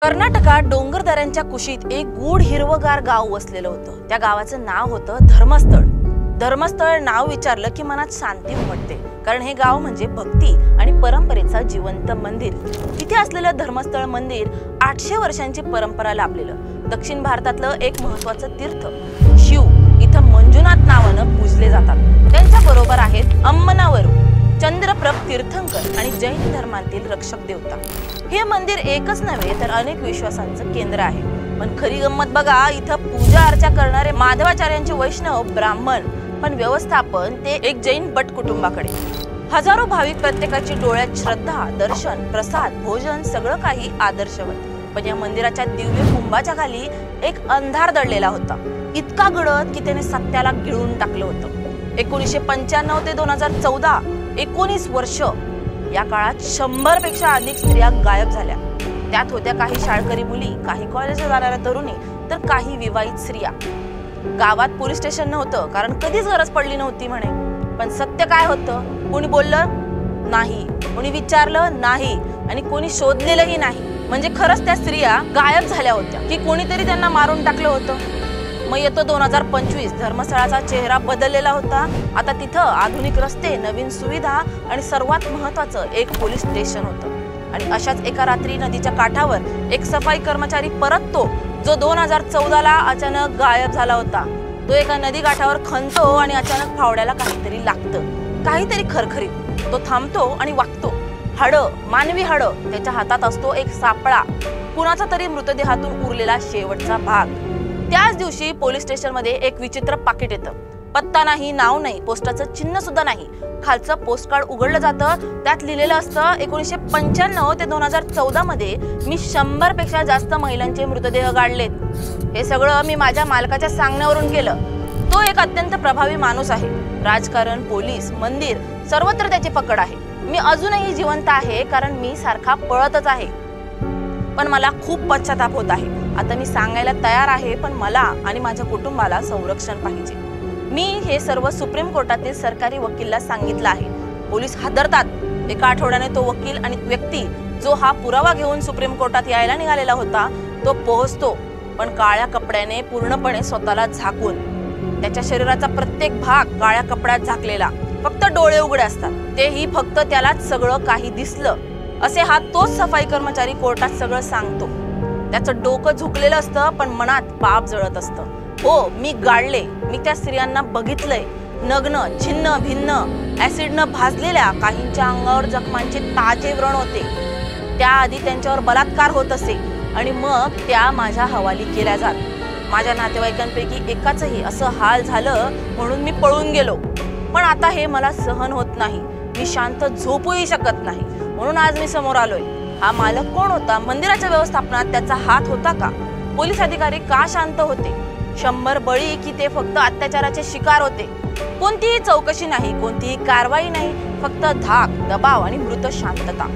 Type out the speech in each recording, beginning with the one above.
कर्नाटकात डोंगरदऱ्यांच्या कुशीत एक गूढ हिरवगार गाव वसलेलं होतं। त्या गावाचं नाव होतं धर्मस्थळ। धर्मस्थळ नाव विचारलं की मनात शांती उमटते, कारण हे गाव म्हणजे भक्ती आणि परंपरेचं जिवंत मंदिर। तिथे असलेलं धर्मस्थळ मंदिर 800 वर्षांची परंपरा लाभलेलं दक्षिण भारतातलं एक महत्त्वाचं तीर्थ। शिव इथं मंजुनाथ नावानं पूजले जातात। त्यांच्या बरोबर आहेत अम्मनावरू, चंद्रप्रभ तीर्थंकर आणि जैन धर्मातील रक्षक देवता। हे मंदिर एकच नव्हे तर अनेक विश्वासांचं केंद्र आहे। पण खरी गंमत बघा, इथं पूजा अर्चा करणारे माधवाचार्यांचे वैष्णव ब्राह्मण, पण व्यवस्थापन ते एक जैन भट कुटुंबाकडे। हजारो भाविक, प्रत्येकाची डोळ्यात श्रद्धा, दर्शन, प्रसाद, भोजन सगळं काही आदर्शवत। पण या मंदिराच्या दिव्य कुंभाच्या खाली एक अंधार दडलेला होता, इतका गडद की त्याने सत्याला गिळून टाकलं होतं। 1995 ते 2014 19 वर्ष या काळात 100 पेक्षा अधिक स्त्रिया गायब झाल्या। त्यात होत्या काही शाळकरी मुली, काही कॉलेजला जाणाऱ्या तरुणी, तर काही विवाहित स्त्रिया। गावात पोलीस स्टेशन नव्हतं, कारण कधीच गरज पडली नव्हती म्हणे। पण सत्य काय होतं? कोणी बोललं नाही, कोणी विचारलं नाही आणि कोणी शोधलेलंही नाही। म्हणजे खरंच त्या स्त्रिया गायब झाल्या होत्या की कोणीतरी त्यांना मारून टाकलं होतं? मग येतो 2025, धर्मस्थळाचा चेहरा बदललेला होता। आता तिथं आधुनिक रस्ते, नवीन सुविधा आणि सर्वात महत्त्वाचं एक पोलीस स्टेशन होतं। आणि अशाच एका रात्री नदीच्या काठावर एक सफाई कर्मचारी परततो, जो 2014ला अचानक गायब झाला होता। तो एका नदी काठावर खणतो आणि अचानक फावड्याला काहीतरी लागतं, काहीतरी खरखरीत। तो थांबतो आणि वागतो। हाडं, मानवी हाडं, त्याच्या हातात असतो एक सापळा, कुणाचा तरी मृतदेहातून उरलेला शेवटचा भाग। त्याच दिवशी पोलीस स्टेशन मध्ये एक विचित्र पाकिट येतं। पत्ता नाही, नाव नाही, पोस्टाचं चिन्ह सुद्धा नाही। खालचं पोस्ट कार्ड उघडलं जातं, त्यात लिहिलेलं असतं 1995 ते 2014 मध्ये मी 100 पेक्षा जास्त महिलांचे मृतदेह गाडलेत। हे सगळं मी माझ्या मालकाच्या सांगण्यावरून केलं। तो एक अत्यंत प्रभावी माणूस आहे। राजकारण, पोलीस, मंदिर सर्वत्र त्याची पकड आहे। मी अजूनही जिवंत आहे, कारण मी सारखा पळतच आहे। पण मला खूप पश्चाताप होत आहे। आता मी सांगायला तयार आहे, पण मला आणि माझ्या कुटुंबाला संरक्षण पाहिजे। मी हे सर्व सुप्रीम कोर्टातील सरकारी वकीलला सांगितलं आहे। पोलीस हादरतात। एका आठवड्याने तो वकील आणि व्यक्ती जो हा पुरावा घेऊन सुप्रीम कोर्टात यायला निघालेला होता, तो पोहोचतो, पण काळ्या कपड्याने पूर्णपणे स्वतःला झाकून। त्याच्या शरीराचा प्रत्येक भाग काळ्या कपड्यात झाकलेला, फक्त डोळे उघडे असतात, तेही फक्त त्यालाच सगळं काही दिसलं असे हा तोच सफाई कर्मचारी कोर्टात सगळं सांगतो। त्याचं डोकं झुकलेलं असतं, पण मनात पाप जळत असतं। हो, मी गाडले, मी त्या स्त्रियांना बघितलंय, नग्न, छिन्न भिन्न, ऍसिडनं भाजलेल्या, काहींच्या अंगावर जखमांचे ताजे व्रण होते। त्याआधी त्यांच्यावर बलात्कार होत असे आणि मग त्या माझ्या हवाली केल्या जात। माझ्या नातेवाईकांपैकी एकाचंही असं हाल झालं म्हणून मी पळून गेलो। पण आता हे मला सहन होत नाही, मी शांत झोपूही शकत नाही, म्हणून आज मी समोर आलोय। हा मालक कोण होता? मंदिराच्या व्यवस्थापनात त्याचा हात होता का? पोलीस अधिकारी का शांत होते? 100 बळी की ते फक्त अत्याचाराचे शिकार होते? कोणतीही चौकशी नाही, कोणतीही कारवाई नाही, फक्त धाक, दबाव आणि मृत शांतता।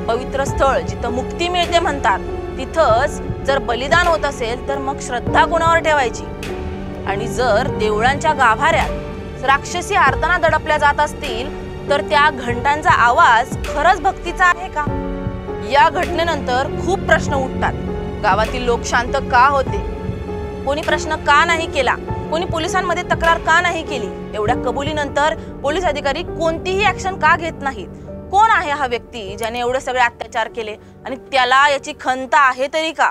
पवित्र स्थळ जिथं मुक्ती मिळते म्हणतात, तिथंच जर बलिदान होत असेल तर मग श्रद्धा कोणावर ठेवायची? आणि जर देवळांच्या गाभाऱ्यात राक्षसी आर्तना दडपल्या जात असतील, तर त्या घंटांचा आवाज खरंच भक्तीचा आहे का? या घटनेनंतर खूप प्रश्न उठतात। गावातील लोक शांत का होते? कोणी प्रश्न का नाही केला? कोणी पोलिसांमध्ये तक्रार का नाही केली? एवढ्या कबुलीनंतर पोलीस अधिकारी कोणतीही ऍक्शन का घेत नाहीत? कोण आहे हा व्यक्ती ज्याने एवढे सगळे अत्याचार केले आणि त्याला याची खंत आहे तरी का?